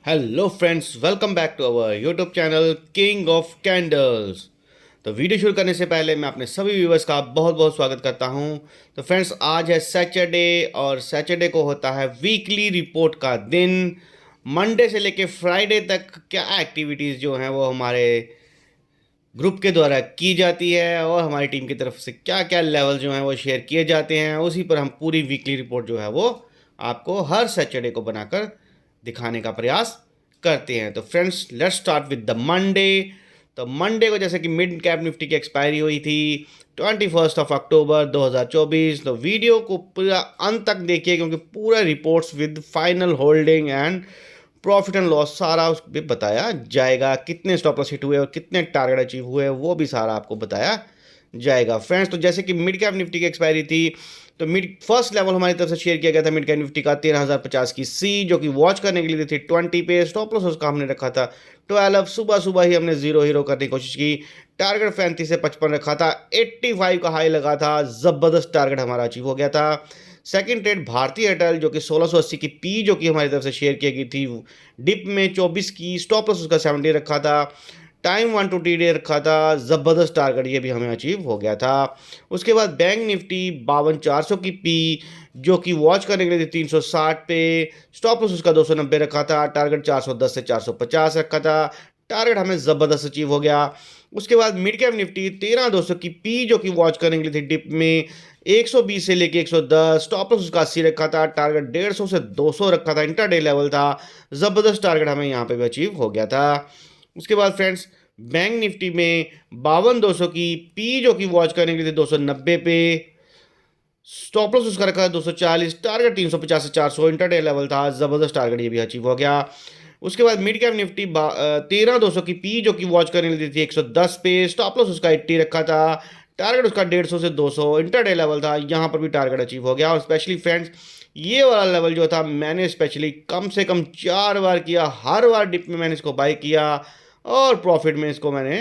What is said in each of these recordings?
Hello friends, welcome back to our YouTube channel King of Candles. तो video शुरू करने से पहले मैं अपने सभी व्यूवर्स का बहुत बहुत स्वागत करता हूं। तो फ्रेंड्स, आज है सैटरडे और सैटरडे को होता है वीकली रिपोर्ट का दिन। मंडे से लेके फ्राइडे तक क्या एक्टिविटीज़ जो हैं वो हमारे ग्रुप के द्वारा की जाती है और हमारी टीम की तरफ से क्या क्या लेवल जो हैं वो शेयर किए जाते हैं, उसी पर हम पूरी वीकली रिपोर्ट जो है वो आपको हर सैटरडे को बनाकर दिखाने का प्रयास करते हैं। तो friends, let's start with the Monday. तो मंडे को जैसे कि मिड कैप निफ्टी की एक्सपायरी हुई थी 21 अक्टूबर 2024। तो वीडियो को पूरा अंत तक देखिए क्योंकि पूरा reports with final holding and profit and loss सारा उस भी बताया जाएगा। कितने स्टॉप लॉस हिट हुए और कितने टारगेट अचीव हुए वो भी सारा आपको बताया जाएगा। फ्रेंड्स, तो जैसे कि मिड कैप निफ्टी की एक्सपायरी थी, तो मिड फर्स्ट लेवल हमारी तरफ से शेयर किया गया था मिड कैप निफ्टी का 13,050 की सी, जो कि वॉच करने के लिए थी 20 पे। स्टॉप लॉस उसका हमने रखा था 12। सुबह सुबह ही हमने जीरो हीरो करने की कोशिश की। टारगेट 35 से 55 रखा था। 85 का हाई लगा था। जबरदस्त टारगेट हमारा अचीव हो गया था। सेकंड ट्रेड भारतीय एयरटेल, जो कि 1680 की पी, जो कि हमारी तरफ से शेयर की गई थी डिप में 24 की। स्टॉप लॉस उसका 70 रखा था। टाइम 1 to T डे रखा था। ज़बरदस्त टारगेट ये भी हमें अचीव हो गया था। उसके बाद बैंक निफ्टी 52,400 की पी, जो कि वॉच करने के लिए 360 पे। स्टॉप लॉस उसका 290 रखा था। टारगेट 410 से 450 रखा था। टारगेट हमें ज़बरदस्त अचीव हो गया। उसके बाद मिड कैप निफ्टी 13,200 की पी, जो कि वॉच करने के लिए थी डिप में 120 से लेके 110। स्टॉप लॉस उसका 80 रखा था। टारगेट 150 से 200 रखा था। इंटरडे लेवल था। ज़बरदस्त टारगेट हमें यहाँ पे भी अचीव हो गया था। उसके बाद फ्रेंड्स, बैंक निफ्टी में 52,200 की पी, जो कि वॉच करने के लिए 290 पे। स्टॉप लॉस उसका रखा है 240। टारगेट 350 से 400 इंटरडे लेवल था। जबरदस्त टारगेट ये भी अचीव हो गया। उसके बाद मिड कैप निफ्टी 13,200 की पी, जो कि वॉच करने के लिए थी 110 पे। स्टॉप लॉस उसका 80 रखा था। टारगेट उसका 150 से 200 इंटरडे लेवल था। यहाँ पर भी टारगेट अचीव हो गया। और स्पेशली फ्रेंड्स, ये वाला लेवल जो था मैंने स्पेशली कम से कम 4 बार किया। हर बार डिप में मैंने इसको बाई किया और प्रॉफिट में इसको मैंने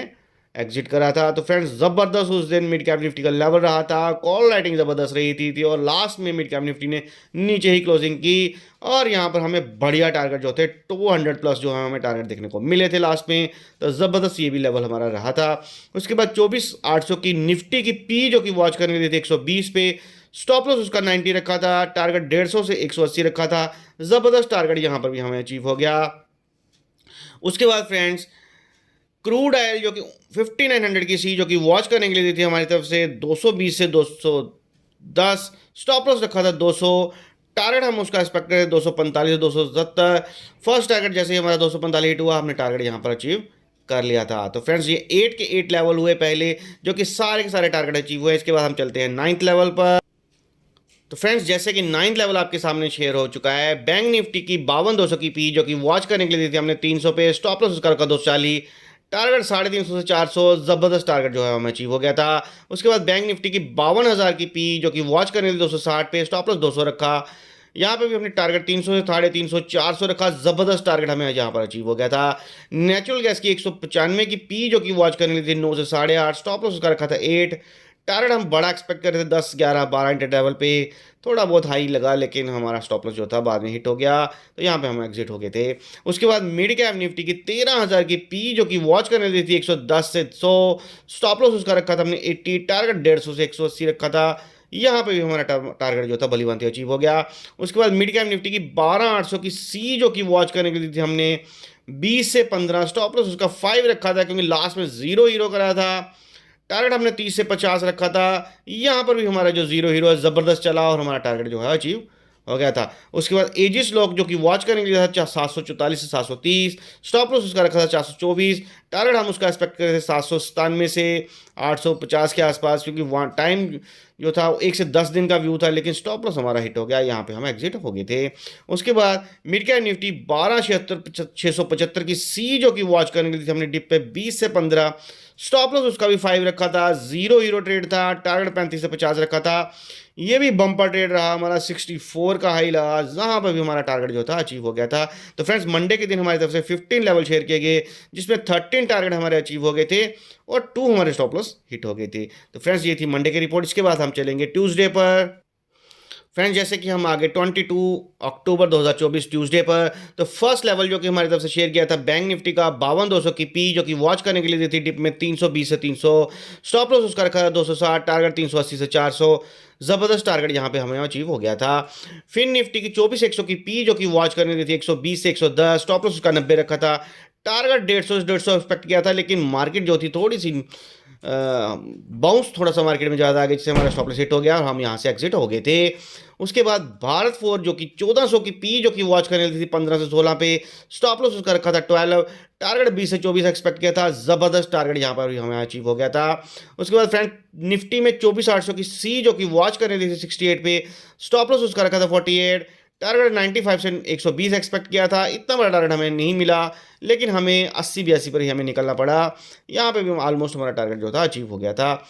एग्जिट करा था। तो फ्रेंड्स, जबरदस्त उस दिन मिड कैप निफ्टी का लेवल रहा था। कॉल राइटिंग जबरदस्त रही थी और लास्ट में मिड कैप निफ्टी ने नीचे ही क्लोजिंग की। और यहाँ पर हमें बढ़िया टारगेट जो थे 200 प्लस जो है हमें टारगेट देखने को मिले थे लास्ट में। तो ज़बरदस्त ये भी लेवल हमारा रहा था। उसके बाद 24,800 की निफ्टी की पी, जो कि वॉच करने के लिए थी 120 पे। स्टॉप लॉस उसका 90 रखा था। टारगेट 150 से 180 रखा था। ज़बरदस्त टारगेट यहाँ पर भी हमें अचीव हो गया। उसके बाद फ्रेंड्स, क्रूड ऑयल जो कि 5900 की सी, जो कि वॉच करने के लिए दी थी हमारी तरफ से 220 से 210। स्टॉप लॉस रखा था 200। टारगेट हम उसका एक्सपेक्ट करें 245 से 270। फर्स्ट टारगेट जैसे ही हमारा 245 हिट हुआ, हमने टारगेट यहाँ पर अचीव कर लिया था। तो फ्रेंड्स, ये 8 के 8 लेवल हुए पहले, जो कि सारे के सारे टारगेट अचीव हुए। इसके बाद हम चलते हैं 9th लेवल पर। तो फ्रेंड्स, जैसे कि 9th लेवल आपके सामने शेयर हो चुका है बैंक निफ्टी की 52,200 की पी, जो कि वॉच करने के लिए दी थी हमने 300 पे। स्टॉप लॉस उसका रखा 240। टारगेट 350 से 400। जबरदस्त टारगेट जो है हमें अचीव हो गया था। उसके बाद बैंक निफ्टी की 52,000 की पी, जो कि वॉच करने के लिए 260 पे। स्टॉप लॉस 200 रखा। यहाँ पे भी हमने टारगेट 300 से 350 400 रखा। जबरदस्त टारगेट हमें यहाँ पर अचीव हो गया था। नेचुरल गैस की 195 की पी, जो कि वॉच करने के लिए थी 9 से 8.5। स्टॉप लॉस उसका रखा था 8। टारगेट हम बड़ा एक्सपेक्ट कर रहे थे 10 11 12 इंटर लेवल पे। थोड़ा बहुत हाई लगा लेकिन हमारा स्टॉप लॉस जो था बाद में हिट हो गया। तो यहाँ पे हम एग्जिट हो गए थे। उसके बाद मिड कैप निफ्टी की 13,000 की पी, जो कि वॉच करने दी थी 110 से 100। स्टॉप लॉस उसका रखा था हमने 80। टारगेट 150 से 180 रखा था। यहाँ पे भी हमारा टारगेट जो था भली भांति अचीव हो गया। उसके बाद मिड कैप निफ्टी की 12,800 की सी, जो कि वॉच करने के लिए दी थी हमने 20 से 15। स्टॉप लॉस उसका 5 रखा था क्योंकि लास्ट में जीरो हीरो करा था। टारगेट हमने 30 से 50 रखा था। यहाँ पर भी हमारा जो जीरो हीरो है ज़बरदस्त चला और हमारा टारगेट जो है अचीव हो गया था। उसके बाद एजिस लॉक, जो कि वॉच करने के लिए था 744 से 730। स्टॉप लॉस उसका रखा था 424। टारगेट हम उसका एक्सपेक्ट कर रहे थे 797 से 850 के आसपास, क्योंकि टाइम जो था 1 से 10 दिन का व्यू था। लेकिन स्टॉप लॉस हमारा हिट हो गया। यहाँ पे हम एग्जिट हो गए थे। उसके बाद मिड कैप निफ्टी 12,675 की सी, जो कि वॉच करने के लिए थी हमने डिप पे 20 से 15। स्टॉप लॉस उसका भी 5 रखा था। जीरो हीरो ट्रेड था। टारगेट 35 से 50 रखा था। ये भी बम्पर ट्रेड रहा हमारा। 64 का हाई लगा, जहां पर भी हमारा टारगेट जो था अचीव हो गया था। तो फ्रेंड्स, मंडे के दिन हमारी तरफ से 15 लेवल शेयर किए गए, जिसमें 13 टारगेट हमारे अचीव हो गए थे और 2 हमारे स्टॉप लॉस हिट हो गए थे। तो फ्रेंड्स, ये थी मंडे की रिपोर्ट। इसके बाद हम चलेंगे ट्यूसडे पर। फ्रेंड्स जैसे कि हम आगे 22 अक्टूबर 2024 ट्यूसडे पर, तो फर्स्ट लेवल जो कि हमारी तरफ से शेयर किया था बैंक निफ्टी का 52,200 की पी जो कि वॉच करने के लिए दी थी डिप में 320 से 300, स्टॉप लॉस उसका रखा था 260, टारगेट 380 से 400, जबरदस्त टारगेट यहाँ पे हमें अचीव हो गया था। फिन निफ्टी की 24,100 की पी जो कि वॉच करने दी थी 120 से 110, स्टॉप लॉस उसका 90 रखा था, टारगेट 150 से 150 एक्सपेक्ट किया था, लेकिन मार्केट जो थी थोड़ी सी बाउंस थोड़ा सा मार्केट में ज़्यादा आ गया, जिससे हमारा स्टॉप लॉस हिट हो गया और हम यहाँ से एग्जिट हो गए थे। उसके बाद भारत फोर जो कि 1400 की पी जो कि वॉच करने थी 15 से 16 पे, स्टॉप लॉस उसका रखा था 12, टारगेट 20 से 24 एक्सपेक्ट किया था, जबरदस्त टारगेट यहाँ पर भी हमें अचीव हो गया था। उसके बाद फ्रेंड निफ्टी में 24,800 की सी जो कि वॉच करने थी 68 पे, स्टॉप लॉस उसका रखा था 48, टारगेट 95 से 120 एक्सपेक्ट किया था, इतना बड़ा टारगेट हमें नहीं मिला, लेकिन हमें 80-82 पर ही हमें निकलना पड़ा। यहाँ पे भी ऑलमोस्ट हमारा टारगेट जो था अचीव हो गया था।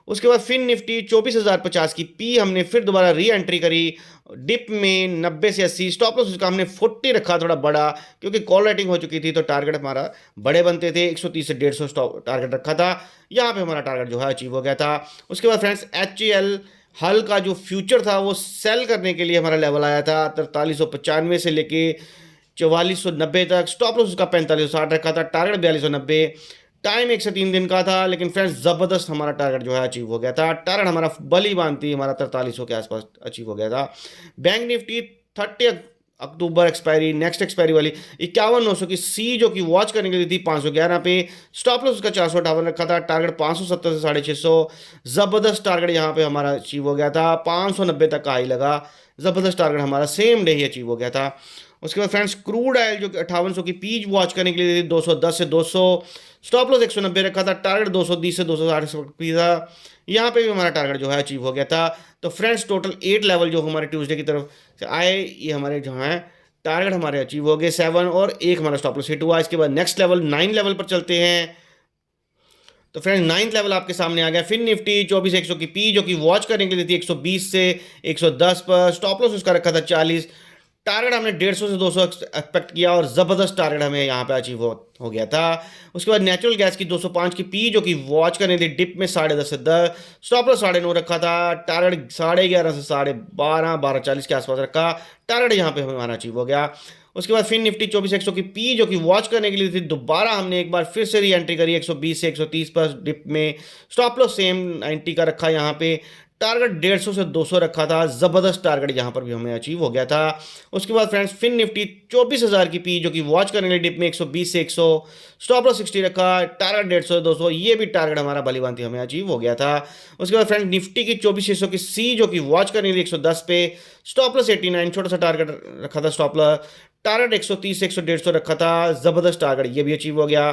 उसके बाद फिन निफ्टी 24,050 की पी हमने फिर दोबारा री एंट्री करी डिप में 90 से 80, स्टॉप लॉस उसका हमने 40 रखा थोड़ा बड़ा, क्योंकि कॉल राइटिंग हो चुकी थी तो टारगेट हमारा बड़े बनते थे, 130 से 150 स्टॉप टारगेट रखा था, यहाँ पे हमारा टारगेट जो है अचीव हो गया था। उसके बाद फ्रेंड्स HCL हल का जो फ्यूचर था वो सेल करने के लिए हमारा लेवल आया था 4395 से लेके 4490 तक, स्टॉप लॉस उसका 4560 रखा था, टारगेट 4290, टाइम 1 से 3 दिन का था, लेकिन फ्रेंड्स जबरदस्त हमारा टारगेट जो है अचीव हो गया था। टारगेट हमारा बली बांधती हमारा 4300 के आसपास अचीव हो गया था। बैंक निफ्टी 30 अक्टूबर एक्सपायरी, नेक्स्ट एक्सपायरी वाली 51,900 की सी जो कि वॉच करने के लिए थी 511 पे, स्टॉप लॉस उसका 458 रखा था, टारगेट 570 से 650, जबरदस्त टारगेट यहाँ पे हमारा अचीव हो गया था, 590 तक का हाई लगा, जबरदस्त टारगेट हमारा सेम डे ही अचीव हो गया था। उसके बाद फ्रेंड्स क्रूड ऑयल जो कि 5800 की पीच वॉच करने के लिए 210 से 200, स्टॉप लॉस 190 रखा था, टारगेट 220 से 260 था, यहाँ पे भी हमारा टारगेट जो है अचीव हो गया था। तो फ्रेंड्स टोटल 8 लेवल जो हमारे ट्यूसडे की तरफ से आए, ये हमारे जो हैं टारगेट हमारे अचीव हो गए 7, और एक हमारा स्टॉप लॉस हिट हुआ। इसके बाद नेक्स्ट लेवल 9 लेवल पर चलते हैं। तो फ्रेंड्स 9th लेवल आपके सामने आ गया। फिन निफ्टी 24,100 की पी जो कि वॉच करने के लिए थी 120 से 110 पर, स्टॉप लॉस उसका रखा था 40, टारगेट हमने 150 से 200 एक्सपेक्ट किया और ज़बरदस्त टारगेट हमें यहाँ पे अचीव हो गया था। उसके बाद नेचुरल गैस की 205 की पी जो कि वॉच करने थी डिप में 10.5 से 10, स्टॉप लॉस 9.5 रखा था, टारगेट 11.5 से 12.5 12:40 के आसपास रखा, टारगेट यहाँ पे हमारा अचीव हो गया। उसके बाद फिर निफ्टी 24,100 की पी जो कि वॉच करने के लिए थी दोबारा हमने एक बार फिर से री एंट्री करी 120 से 130 पर डिप में, स्टॉप लॉस सेम 90 का रखा यहाँ पे, टारगेट 150 से 200 रखा था, जबरदस्त टारगेट यहाँ पर भी हमें अचीव हो गया था। उसके बाद फ्रेंड्स फिन निफ्टी 24,000 की पी जो कि वॉच करने के लिए डिप में 120 से 100, स्टॉप लॉस 60 रखा, टारगेट 150 से 200, ये भी टारगेट हमारा भलीभांति हमें अचीव हो गया था। उसके बाद फ्रेंड्स निफ्टी की 24,600 की सी जो कि वॉच करने के लिए 110 पे, स्टॉप लॉस 89, छोटा सा टारगेट रखा था, स्टॉप लॉस टारगेट 130 से 150 रखा था, जबरदस्त टारगेट ये भी अचीव हो गया।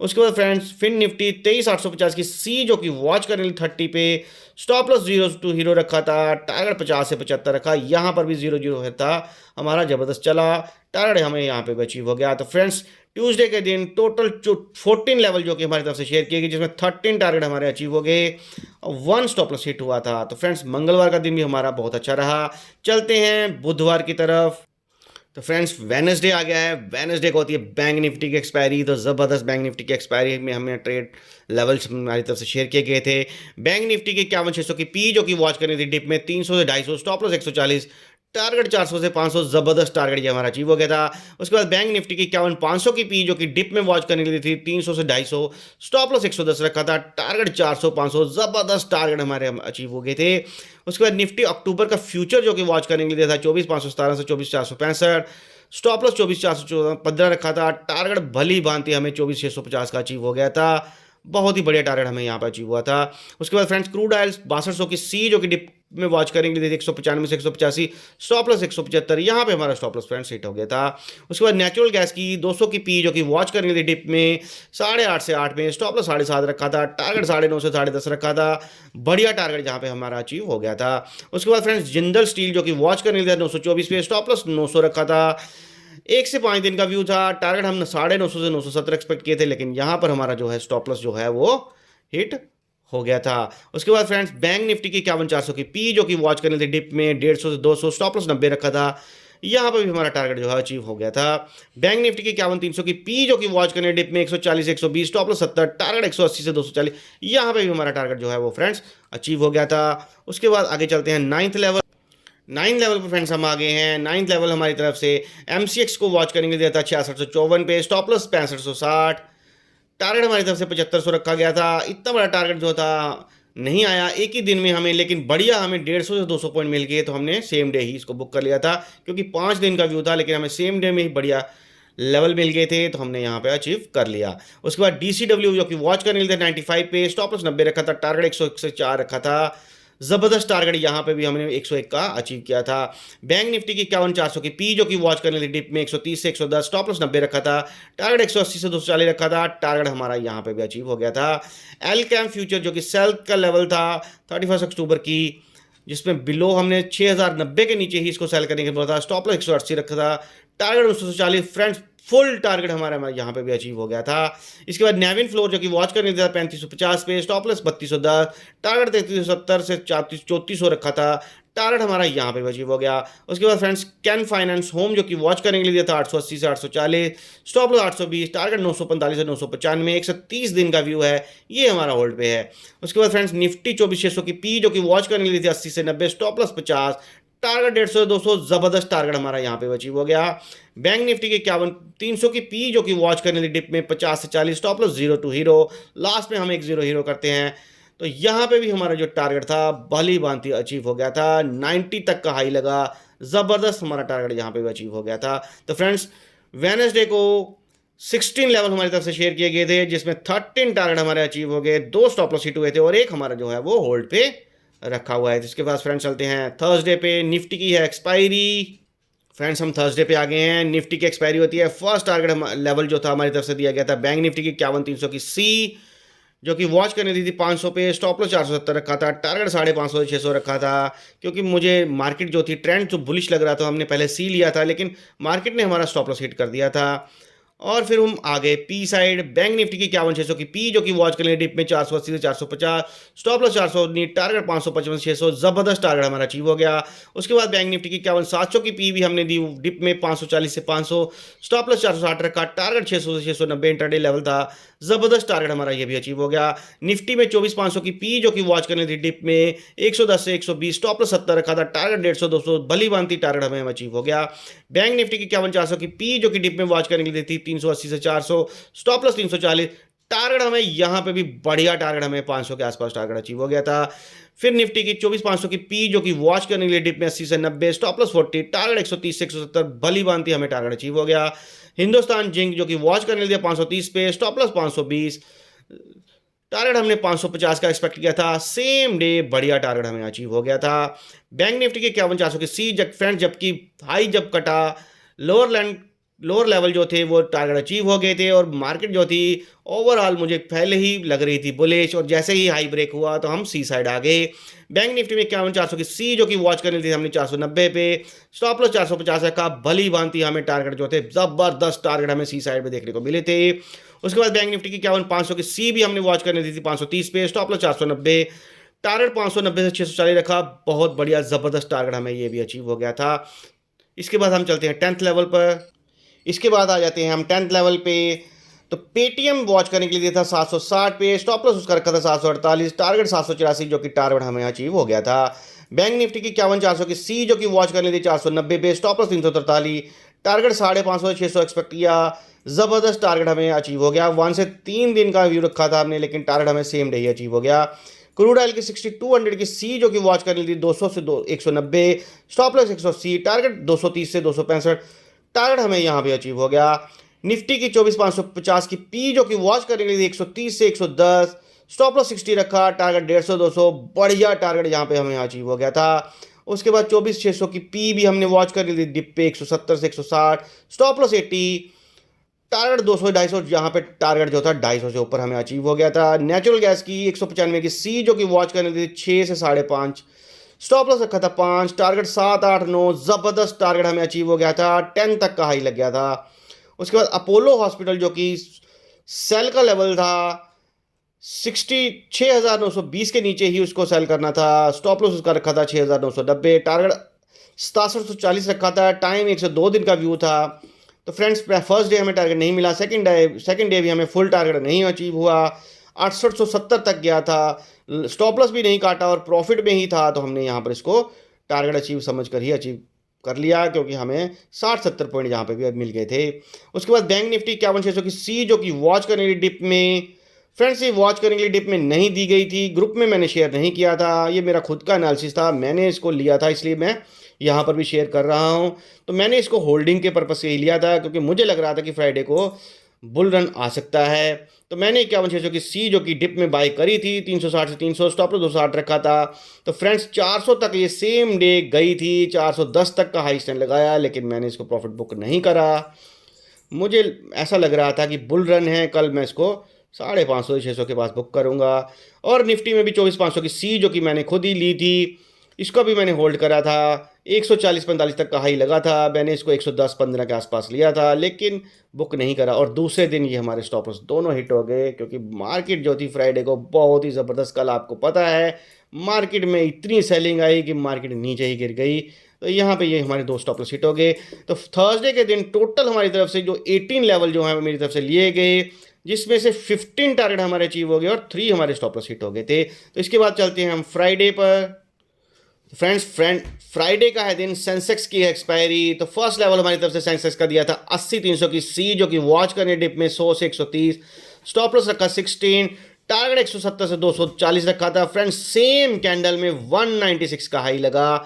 उसके बाद फ्रेंड्स फिन निफ्टी 23,850 की सी जो कि वॉच करने के लिए 30 पे, स्टॉप लॉस 0 to हीरो रखा था, टारगेट 50 से 75 रखा, यहाँ पर भी 0 था हमारा, जबरदस्त चला, टारगेट हमें यहाँ पे भी अचीव हो गया। तो फ्रेंड्स ट्यूसडे के दिन टोटल 14 लेवल जो कि हमारी तरफ से शेयर किए गए, जिसमें 13 टारगेट हमारे अचीव हो गए और 1 स्टॉप लॉस हिट हुआ था। तो फ्रेंड्स मंगलवार का दिन भी हमारा बहुत अच्छा रहा। चलते हैं बुधवार की तरफ। तो फ्रेंड्स वेनसडे आ गया है। वेनसडे को होती है बैंक निफ्टी की एक्सपायरी। तो ज़बरदस्त बैंक निफ्टी की एक्सपायरी में हमें ट्रेड लेवल्स हमारी तरफ से शेयर किए गए थे। बैंक निफ्टी की 51,600 की पी जो कि वॉच करनी थी डिप में 300 से 250, स्टॉप लॉस 140, टारगेट 400 से 500, जबरदस्त टारगेट ये हमारा अचीव हो गया था। उसके बाद बैंक निफ्टी की 51,500 की पी जो कि डिप में वॉच करने के लिए थी 300 से 250, स्टॉप लॉस 110 रखा था, टारगेट 400 500, जबरदस्त टारगेट हमारे अचीव हो गए थे। उसके बाद निफ्टी अक्टूबर का फ्यूचर जो कि वॉच करने के लिए था 24,517 से 24,465, स्टॉप लॉस 24,415 रखा था, टारगेट भली भांति हमें 24,650 का अचीव हो गया था। बहुत ही बढ़िया टारगेट हमें यहाँ पर अचीव हुआ था। उसके बाद फ्रेंड्स क्रूड ऑयल 6200 की सी जो कि डिप में वॉच करेंगे 195 से 185, स्टॉप लॉस 175, यहाँ पे हमारा स्टॉप लॉस फ्रेंड्स हिट हो गया था। उसके बाद नेचुरल गैस की 200 की पी जो कि वॉच करेंगे थी डिप में 8.5 से 8 में, स्टॉप लॉस 7.5 रखा था, टारगेट 9.5 से 10.5 रखा था, बढ़िया टारगेट जहाँ पे हमारा अचीव हो गया था। उसके बाद फ्रेंड्स जिंदल स्टील जो कि वॉच करने के लिए 924 पे, स्टॉप लॉस 900 रखा था, 1 से 5 दिन का व्यू था, टारगेट हम 950 से 970 एक्सपेक्ट किए थे, लेकिन यहाँ पर हमारा जो है स्टॉप लॉस जो है वो हिट हो गया था। उसके बाद फ्रेंड्स बैंक निफ्टी की 51,400 की पी जो कि वॉच करने थे डिप में 150 से 200, स्टॉप लॉस 90 रखा था, यहाँ पर भी हमारा टारगेट जो है अचीव हो गया था। बैंक निफ्टी की 51,300 की पी जो कि वॉच करने डिप में 140 से 120, स्टॉप लॉस 70, टारगेट 180 से 240, यहाँ पे भी हमारा टारगेट जो है वो फ्रेंड्स अचीव हो गया था। उसके बाद आगे चलते हैं 9th लेवल। नाइन्थ लेवल पर फ्रेंड्स हम आ गए हैं। नाइन्थ लेवल हमारी तरफ से MCX को वॉच करने के लिए था 6654 पे, स्टॉप लॉस 6560, टारगेट हमारी तरफ से 7500 रखा गया था। इतना बड़ा टारगेट जो था नहीं आया एक ही दिन में हमें, लेकिन बढ़िया हमें 150 से 200 पॉइंट मिल गए, तो हमने सेम डे ही इसको बुक कर लिया था, क्योंकि 5 दिन का व्यू था, लेकिन हमें सेम डे में ही बढ़िया लेवल मिल गए थे, तो हमने यहाँ पे अचीव कर लिया। उसके बाद DCW जो कि वॉच करने के लिए 95 पे, स्टॉप लॉस 90 रखा था, टारगेट 101 से 4 रखा था। जबरदस्त टारगेट यहाँ पे भी हमने 101 का अचीव किया था। बैंक निफ्टी की 51,400 की पी जो कि वॉच करने डिप में 130 से 110, स्टॉप लॉस 90 रखा था, टारगेट 180 से 240 रखा था, टारगेट हमारा यहाँ पे भी अचीव हो गया था। एल कैम फ्यूचर जो कि सेल का लेवल था 31 अक्टूबर की, जिसमें बिलो हमने 6090 के नीचे ही इसको सेल करने के बोला था, स्टॉप लॉस 180 रखा था, टारगेट 940। फ्रेंड्स फुल टारगेट हमारा यहाँ पे भी अचीव हो गया था। इसके बाद नेविन फ्लोर जो कि वॉच करने था 3550 पे, स्टॉप लॉस 3210, टारगेट 3370 से 3400 रखा था, टारगेट हमारा यहाँ पे अचीव हो गया। उसके बाद फ्रेंड्स कैन फाइनेंस होम जो कि वॉच करने के लिए दिया था 880 से 840, स्टॉप लॉस 820, टारगेट 945 से 995, 130 दिन का व्यू है, ये हमारा होल्ड पे है। उसके बाद फ्रेंड्स निफ्टी 24600 की पी जो कि वॉच करने के लिए थी 80 से 90, स्टॉप लॉस 50, टारगेट 150 से 200, जबरदस्त टारगेट हमारा यहाँ पे अचीव हो गया। बैंक निफ्टी के 51,300 की पी जो कि वॉच करने डिप में 50 से 40, stop loss 0 to hero, last में हम एक 0 हीरो करते हैं, तो यहाँ पे भी हमारा जो टारगेट था भली भांति अचीव हो गया था। 90 तक का हाई लगा, जबरदस्त हमारा टारगेट यहाँ पे भी अचीव हो गया था। तो फ्रेंड्स वेडनेसडे को 16 लेवल हमारी तरफ से शेयर किए गए थे, जिसमें 13 टारगेट हमारे अचीव हो गए, 2 स्टॉप लॉस हिट हुए थे और एक हमारा जो है वो होल्ड पे रखा हुआ है। जिसके बाद फ्रेंड्स चलते हैं थर्सडे पे। निफ्टी की है एक्सपायरी। फ्रेंड्स हम थर्सडे पे आ गए हैं। निफ्टी की एक्सपायरी होती है। फर्स्ट टारगेट लेवल जो था हमारी तरफ से दिया गया था बैंक निफ्टी की 51,300 की सी जो कि वॉच करनी थी 500 पे, स्टॉप लॉस 470 रखा था, टारगेट 550 से 600 रखा था, क्योंकि मुझे मार्केट जो थी ट्रेंड जो बुलिश लग रहा था, हमने पहले सी लिया था, लेकिन मार्केट ने हमारा स्टॉप लॉस हिट कर दिया था। और फिर हम आ गए पी साइड। बैंक निफ्टी की 51,600 की पी जो कि वॉच करने डिप में 480 से 450, स्टॉप लॉस 400, टारगेट 555 से 600, जबरदस्त टारगेट हमारा अचीव हो गया। उसके बाद बैंक निफ्टी की 51,700 की पी भी हमने दी डिप में 540 से 500, स्टॉप लॉस 460 रखा, टारगेट 600 से 690 इंटरडे लेवल था, जबरदस्त टारगेट हमारा ये भी अचीव हो गया। निफ्टी में 24,500 की पी जो कि वॉच करने थी डिप में 110 से 120, स्टॉप लॉस 70 रखा था, टारगेट 150 200, भली भांति टारगेट हमें अचीव हो गया। बैंक निफ्टी की 51,400 की पी जो कि डिप में वॉच करने के लिए थी 380 से 400, स्टॉप लॉस 340, टारगेट हमें यहाँ पे भी बढ़िया टारगेट हमें 500 के आसपास टारगेट अचीव हो गया था। फिर निफ्टी की 24,500 की पी जो कि वॉच करने के लिए डिप में 80 से 90, स्टॉप लॉस 40, टारगेट 130 से 170, भली भांति हमें टारगेट अचीव हो गया। हिंदुस्तान जिंक जो कि वॉच करने के लिए 530 पे, स्टॉप लॉस 520, टारगेट हमने 550 का एक्सपेक्ट किया था, सेम डे बढ़िया टारगेट हमें अचीव हो गया था। बैंक निफ्टी के 51,400 की सी फ्रेंड जबकि हाई जब कटा, लोअर लेवल जो थे वो टारगेट अचीव हो गए थे, और मार्केट जो थी ओवरऑल मुझे पहले ही लग रही थी बुलिश, और जैसे ही हाई ब्रेक हुआ तो हम सी साइड आ गए। बैंक निफ्टी में 51,400 की सी जो कि वॉच करनी थी हमने 490 पे, स्टॉप लॉस 450 का, भली भांति हमें टारगेट जो थे जबरदस्त टारगेट हमें सी साइड पे देखने को मिले थे। उसके बाद बैंक निफ्टी की 51,500 की सी भी हमने वॉच करनी थी 530 पे, स्टॉप लॉस 490, टारगेट 590 से 640 रखा, बहुत बढ़िया जबरदस्त टारगेट हमें ये भी अचीव हो गया था। इसके बाद हम चलते हैं 10th लेवल पर। इसके बाद आ जाते हैं हम 10th लेवल पे। तो पेटीएम वॉच करने के लिए दिया था 760 पे, स्टॉप लॉस उसका रखा था 748, टारगेट 784 जो कि टारगेट हमें अचीव हो गया था। बैंक निफ्टी की 51,400 की सी जो कि वॉच करने थी 490 पे, स्टॉप लॉस 343, टारगेट 550 से 600 एक्सपेक्ट किया, जबरदस्त टारगेट हमें अचीव हो गया। 1 से 3 दिन का व्यू रखा था हमने, लेकिन टारगेट हमें सेम डे ही अचीव हो गया। क्रूड ऑयल की 6200 की सी जो कि वॉच करनी थी 200 से 190, स्टॉप लॉस 180, टारगेट 230 से 265, टारगेट हमें यहाँ भी अचीव हो गया। निफ्टी की 24,550 की पी जो कि वॉच करने के लिए 130 से 110, स्टॉप लॉस 60 रखा, टारगेट 150 200, बढ़िया टारगेट यहाँ पे हमें अचीव हो गया था। उसके बाद 24,600 की पी भी हमने वॉच कर ली थी डिप पे 170 से 160, स्टॉप लॉस 80, टारगेट 200 250, यहाँ पे टारगेट जो था 250 से ऊपर हमें अचीव हो गया था। नेचुरल गैस की 195 की सी जो कि वॉच करनी थी 6 से 5.5, स्टॉप लॉस रखा था 5, टारगेट 7 8 9, जबरदस्त टारगेट हमें अचीव हो गया था, 10 तक का हाई लग गया था। उसके बाद अपोलो हॉस्पिटल जो कि सेल का लेवल था 66,920 के नीचे ही उसको सेल करना था, स्टॉप लॉस उसका रखा था 6,990, टारगेट 6740 रखा था, टाइम 102 दिन का व्यू था। तो फ्रेंड्स फर्स्ट डे हमें टारगेट नहीं मिला, सेकंड डे भी हमें फुल टारगेट नहीं अचीव हुआ, 6870 तक गया था, स्टॉप लॉस भी नहीं काटा और प्रॉफिट में ही था, तो हमने यहाँ पर इसको टारगेट अचीव समझ कर ही अचीव कर लिया, क्योंकि हमें 60-70 पॉइंट यहाँ पे भी अब मिल गए थे। उसके बाद बैंक निफ्टी 51,600 की सी जो कि वॉच करने की डिप में, फ्रेंड्स ये वॉच करने के लिए डिप में नहीं दी गई थी, ग्रुप में मैंने शेयर नहीं किया था, ये मेरा खुद का एनालिसिस था, मैंने इसको लिया था, इसलिए मैं यहाँ पर भी शेयर कर रहा हूँ। तो मैंने इसको होल्डिंग के पर्पज़ से ही लिया था, क्योंकि मुझे लग रहा था कि फ्राइडे को बुल रन आ सकता है। तो मैंने 51,600 की सी जो कि डिप में बाई करी थी, 360 से 300 स्टॉप लॉस 208 रखा था। तो फ्रेंड्स 400 तक ये सेम डे गई थी, 410 तक का हाई स्टैंड लगाया, लेकिन मैंने इसको प्रॉफिट बुक नहीं करा। मुझे ऐसा लग रहा था कि बुल रन है, कल मैं इसको 550-600 के पास बुक करूंगा। और निफ्टी में भी 24,500 की सी जो कि मैंने खुद ही ली थी, इसको भी मैंने होल्ड करा था। 140-45 तक का हाई लगा था, मैंने इसको 110-15 के आसपास लिया था, लेकिन बुक नहीं करा। और दूसरे दिन ये हमारे स्टॉप लॉस दोनों हिट हो गए, क्योंकि मार्केट जो थी फ्राइडे को बहुत ही ज़बरदस्त, कल आपको पता है मार्केट में इतनी सेलिंग आई कि मार्केट नीचे ही गिर गई। तो यहाँ पे ये हमारे दो स्टॉप लॉस हिट हो गए। तो थर्सडे के दिन टोटल हमारी तरफ से जो 18 लेवल जो है वो मेरी तरफ से लिए गए, जिसमें से 15 टारगेट हमारे अचीव हो गए और 3 हमारे स्टॉप लॉस हिट हो गए थे। तो इसके बाद चलते हैं हम फ्राइडे पर। फ्रेंड्स फ्राइडे का है दिन, सेंसेक्स की है एक्सपायरी। तो फर्स्ट लेवल हमारी तरफ से सेंसेक्स का दिया था 80-300 की सी जो कि वॉच करने डिप में 100 से 130, स्टॉप लॉस रखा 16, टारगेट 170 से 240 रखा था। फ्रेंड्स सेम कैंडल में 196 का हाई लगा,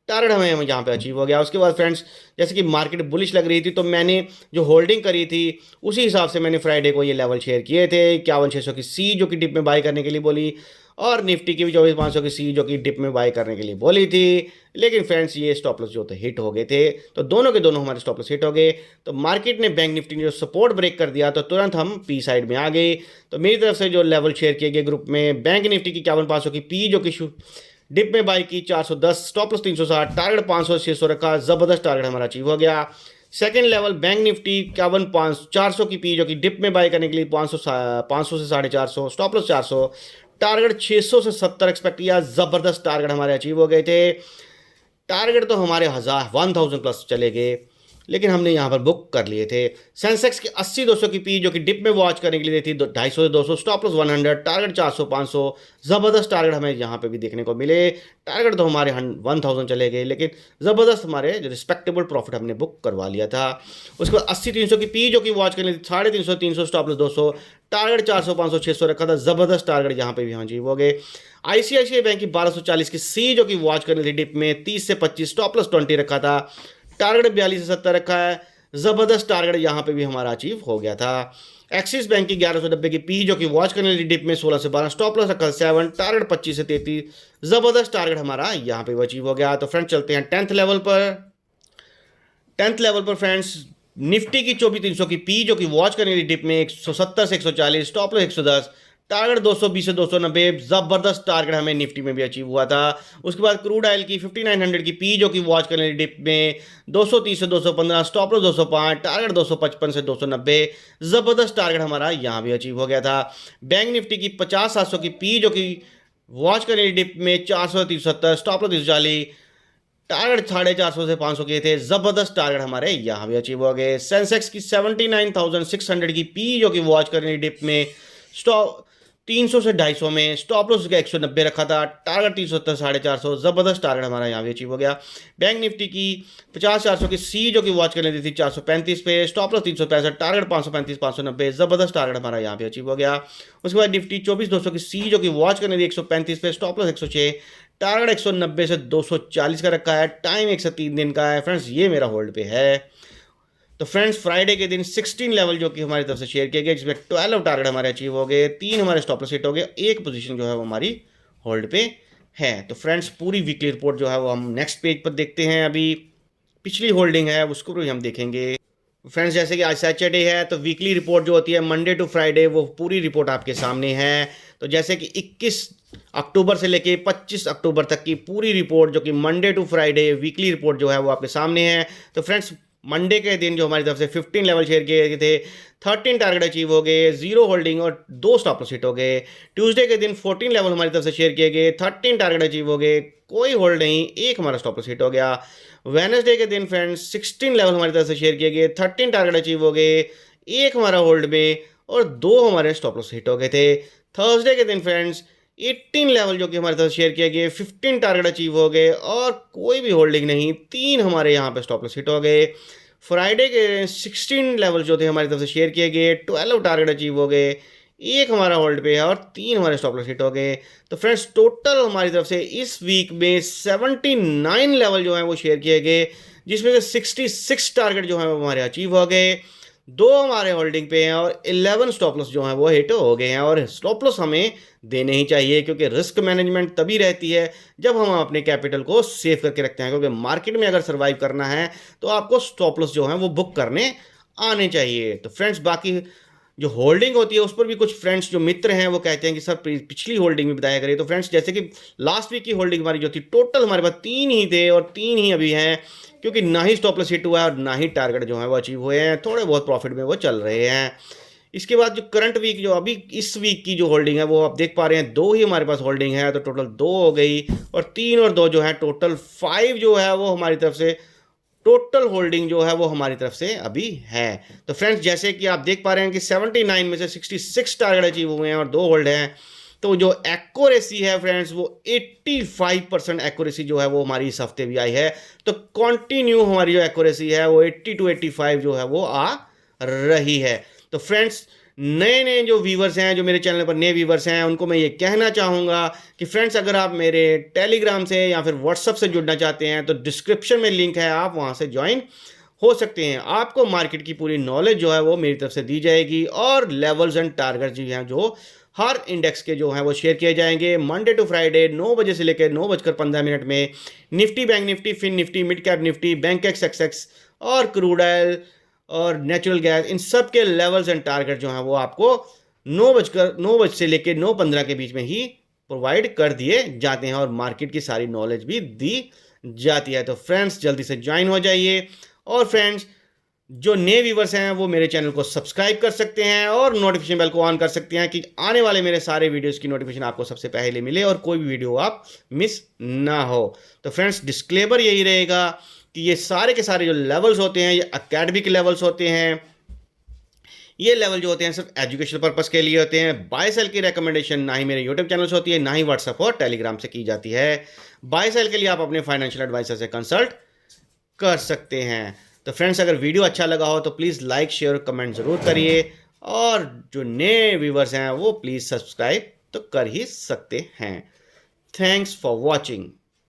टारगेट हमें यहाँ पे अचीव हो गया। उसके बाद फ्रेंड्स जैसे कि मार्केट बुलिश लग रही थी, तो मैंने जो होल्डिंग करी थी उसी हिसाब से मैंने फ्राइडे को ये लेवल शेयर किए थे। 51,600 की सी जो कि डिप में बाई करने के लिए बोली, और निफ्टी की भी 24,500 की सी जो कि डिप में बाई करने के लिए बोली थी। लेकिन फ्रेंड्स ये स्टॉप लॉस जो थे हिट हो गए थे, तो दोनों के दोनों हमारे स्टॉप लॉस हिट हो गए। तो मार्केट ने बैंक निफ्टी ने जो सपोर्ट ब्रेक कर दिया, तो तुरंत हम पी साइड में आ गए। तो मेरी तरफ से जो लेवल शेयर किए गए ग्रुप में, बैंक निफ्टी की 51,500 की पी जो कि डिप में बाई की 410, स्टॉप लॉस 360, टारगेट 500-600 रखा, जबरदस्त टारगेट हमारा अचीव हो गया। सेकेंड लेवल बैंक निफ्टी 51,400 की पी जो कि डिप में बाई करने के लिए 500 से 450, स्टॉप लॉस 400, टारगेट 600 से 70 एक्सपेक्ट किया, जबरदस्त टारगेट हमारे अचीव हो गए थे। टारगेट तो हमारे 1000 प्लस चले गए, लेकिन हमने यहाँ पर बुक कर लिए थे। सेंसेक्स की 80-200 की पी जो कि डिप में वॉच करने के लिए थी 250 से 200, स्टॉप लॉस 100, टारगेट 400-500, ज़बरदस्त टारगेट हमें यहाँ पे भी देखने को मिले। टारगेट तो हमारे 1000 चले गए, लेकिन ज़बरदस्त हमारे रिस्पेक्टेबल प्रॉफिट हमने बुक करवा लिया था। उसके बाद 80-300 की पी जो कि वॉच करने थी 350, स्टॉप लॉस 200, टारगेट 400-500, 600 रखा था, ज़बरदस्त टारगेट यहाँ पे भी हाँ जी हो गए। ICICI बैंक की 1240 की सी जो कि वॉच करनी थी डिप में 30 से 25, स्टॉप लॉस 20 रखा था, टारगेट 42 से 70 रखा है, ज़बरदस्त टारगेट यहाँ पे भी हमारा अचीव हो गया था। एक्सिस बैंक की 1190 की पी जो कि वॉच करने वाली डिप में 16 से 12, स्टॉप लॉस रखा 7, टारगेट 25 से 33, ज़बरदस्त टारगेट हमारा यहाँ पे भी अचीव हो गया। तो फ्रेंड्स चलते हैं 10th लेवल पर। 10th लेवल पर फ्रेंड्स निफ्टी की 24,300 की पी जो कि वॉच करने वाली डिप में 170 से 140, स्टॉप लॉस 110, टारगेट 220 से 290, जबरदस्त टारगेट हमें निफ्टी में भी अचीव हुआ था। उसके बाद क्रूड ऑयल की 5900 की पी जो कि वॉच करने वाली डिप में 230 से 215, स्टॉप लॉस 205, टारगेट 255 से 290, जबरदस्त टारगेट हमारा यहाँ भी अचीव हो गया था। बैंक निफ्टी की 50-700 की पी जो कि वॉच करने वाली डिप में 470, स्टॉप लॉस 340, टारगेट 450 से 500 किए थे, जबरदस्त टारगेट हमारे यहाँ भी अचीव हो गए। सेंसेक्स की 79,600 की पी जो कि वॉच करने डिप में स्टॉप 300 से 250 में, स्टॉप लॉस का 190 रखा था, टारगेट 370 450, जबरदस्त टारगेट हमारा यहाँ भी अचीव हो गया। बैंक निफ्टी की 50-400 की सी जो कि वॉच करने दी थी 435 पे, स्टॉप लॉस 365, टारगेट 535 590, जबरदस्त टारगेट हमारा यहाँ पे अचीव हो गया। उसके बाद निफ्टी 24,200 की सी जो कि वॉच करने दी 135 पे, स्टॉप लॉस 106, टारगेट 190 से 240 का रखा है, टाइम 1 से 3 दिन का है। फ्रेंड्स ये मेरा होल्ड पे है। तो फ्रेंड्स फ्राइडे के दिन 16 लेवल जो कि हमारी तरफ से शेयर किए गए, जिसमें 12 टारगेट हमारे अचीव हो गए, 3 हमारे स्टॉप लॉस हिट हो गए, एक पोजीशन जो है वो हमारी होल्ड पे है। तो फ्रेंड्स पूरी वीकली रिपोर्ट जो है वो हम नेक्स्ट पेज पर देखते हैं। अभी पिछली होल्डिंग है उसको भी हम देखेंगे। फ्रेंड्स जैसे कि आज सैटरडे है, तो वीकली रिपोर्ट जो होती है मंडे टू फ्राइडे, वो पूरी रिपोर्ट आपके सामने है। तो जैसे कि 21 अक्टूबर से लेके 25 अक्टूबर तक की पूरी रिपोर्ट जो कि Monday to Friday weekly report जो है वो आपके सामने है। तो फ्रेंड्स मंडे के दिन जो हमारी तरफ से 15 लेवल शेयर किए गए थे, 13 टारगेट अचीव हो गए, 0 होल्डिंग और 2 स्टॉप लॉस हिट हो गए। ट्यूसडे के दिन 14 लेवल हमारी तरफ से शेयर किए गए, 13 टारगेट अचीव हो गए, कोई होल्ड नहीं, एक हमारा स्टॉप लॉस हिट हो गया। वेडनेसडे के दिन फ्रेंड्स 16 लेवल हमारी तरफ से शेयर किए गए, 13 टारगेट अचीव हो गए, एक हमारा होल्ड में और 2 हमारे स्टॉप लॉस हिट हो गए थे। थर्सडे के दिन फ्रेंड्स 18 लेवल जो कि हमारे साथ शेयर किए गए, 15 टारगेट अचीव हो गए और कोई भी होल्डिंग नहीं, 3 हमारे यहाँ पे स्टॉप लॉस हिट हो गए। फ्राइडे के 16 लेवल जो थे हमारी तरफ से शेयर किए गए, 12 टारगेट अचीव हो गए, एक हमारा होल्ड पे है और 3 हमारे स्टॉप लॉस हिट हो गए। तो फ्रेंड्स टोटल हमारी तरफ से इस वीक में 79 लेवल जो है वो शेयर किए गए, जिसमें से 66 टारगेट जो है वो हमारे अचीव हो गए, 2 हमारे होल्डिंग पे हैं और 11 स्टॉप लॉस जो है वो हिट हो गए हैं। और स्टॉप लॉस हमें देने ही चाहिए, क्योंकि रिस्क मैनेजमेंट तभी रहती है जब हम अपने कैपिटल को सेव करके रखते हैं। क्योंकि मार्केट में अगर सर्वाइव करना है तो आपको स्टॉप लॉस जो है वो बुक करने आने चाहिए। तो फ्रेंड्स बाकी जो होल्डिंग होती है उस पर भी कुछ फ्रेंड्स जो मित्र हैं वो कहते हैं कि सर पिछली होल्डिंग भी बताया करिए। तो फ्रेंड्स जैसे कि लास्ट वीक की होल्डिंग हमारी जो थी, टोटल हमारे पास 3 ही थे और 3 ही अभी हैं, क्योंकि ना ही स्टॉप लॉस हिट हुआ है और ना ही टारगेट जो है वो अचीव हुए हैं, थोड़े बहुत प्रॉफिट में वो चल रहे हैं। इसके बाद जो करंट वीक जो अभी इस वीक की जो होल्डिंग है वो आप देख पा रहे हैं, 2 ही हमारे पास होल्डिंग है, तो टोटल 2 हो गई और 3 और 2 जो है टोटल 5 जो है वो हमारी तरफ से टोटल होल्डिंग जो है वो हमारी तरफ से अभी है। तो फ्रेंड्स जैसे कि आप देख पा रहे हैं कि 79 में से 66 टारगेट अचीव हुए हैं और 2 होल्ड हैं। तो जो एक्यूरेसी है फ्रेंड्स वो 85% एक्यूरेसी जो है वो हमारी इस हफ्ते भी आई है। तो कंटिन्यू हमारी जो एक्यूरेसी है वो 80 to 85 जो है वो आ रही है। तो फ्रेंड्स नए नए जो व्यूवर्स हैं, जो मेरे चैनल पर नए व्यूवर्स हैं, उनको मैं ये कहना चाहूँगा कि फ्रेंड्स अगर आप मेरे टेलीग्राम से या फिर व्हाट्सअप से जुड़ना चाहते हैं तो डिस्क्रिप्शन में लिंक है, आप वहाँ से ज्वाइन हो सकते हैं। आपको मार्केट की पूरी नॉलेज जो है वो मेरी तरफ से दी जाएगी और लेवल्स एंड टारगेट जो हैं जो हर इंडेक्स के जो हैं वो शेयर किए जाएंगे मंडे टू फ्राइडे 9 बजे से लेकर 9:15 में। Nifty, bank Nifty, fin Nifty, mid cap Nifty, Bankex और क्रूड ऑयल और नेचुरल गैस, इन सब के लेवल्स एंड टारगेट जो हैं वो आपको 9 बजे से लेकर 9:15 के बीच में ही प्रोवाइड कर दिए जाते हैं और मार्केट की सारी नॉलेज भी दी जाती है। तो फ्रेंड्स जल्दी से ज्वाइन हो जाइए और फ्रेंड्स जो नए व्यूवर्स हैं वो मेरे चैनल को सब्सक्राइब कर सकते हैं और नोटिफिकेशन बेल को ऑन कर सकते हैं कि आने वाले मेरे सारे वीडियोस की नोटिफिकेशन आपको सबसे पहले मिले और कोई भी वीडियो आप मिस ना हो। तो फ्रेंड्स डिस्क्लेमर यही रहेगा कि ये सारे के सारे जो लेवल्स होते हैं ये एकेडमिक लेवल्स होते हैं। ये लेवल जो होते हैं सिर्फ एजुकेशन पर्पस के लिए होते हैं। बाय सेल की रिकमेंडेशन ना ही मेरे यूट्यूब चैनल से होती है, ना ही व्हाट्सएप और टेलीग्राम से की जाती है। बाय सेल के लिए आप अपने फाइनेंशियल एडवाइजर से कंसल्ट कर सकते हैं। तो फ्रेंड्स अगर वीडियो अच्छा लगा हो तो प्लीज़ लाइक, शेयर, कमेंट ज़रूर करिए और जो नए व्यूवर्स हैं वो प्लीज़ सब्सक्राइब तो कर ही सकते हैं। Thanks for watching.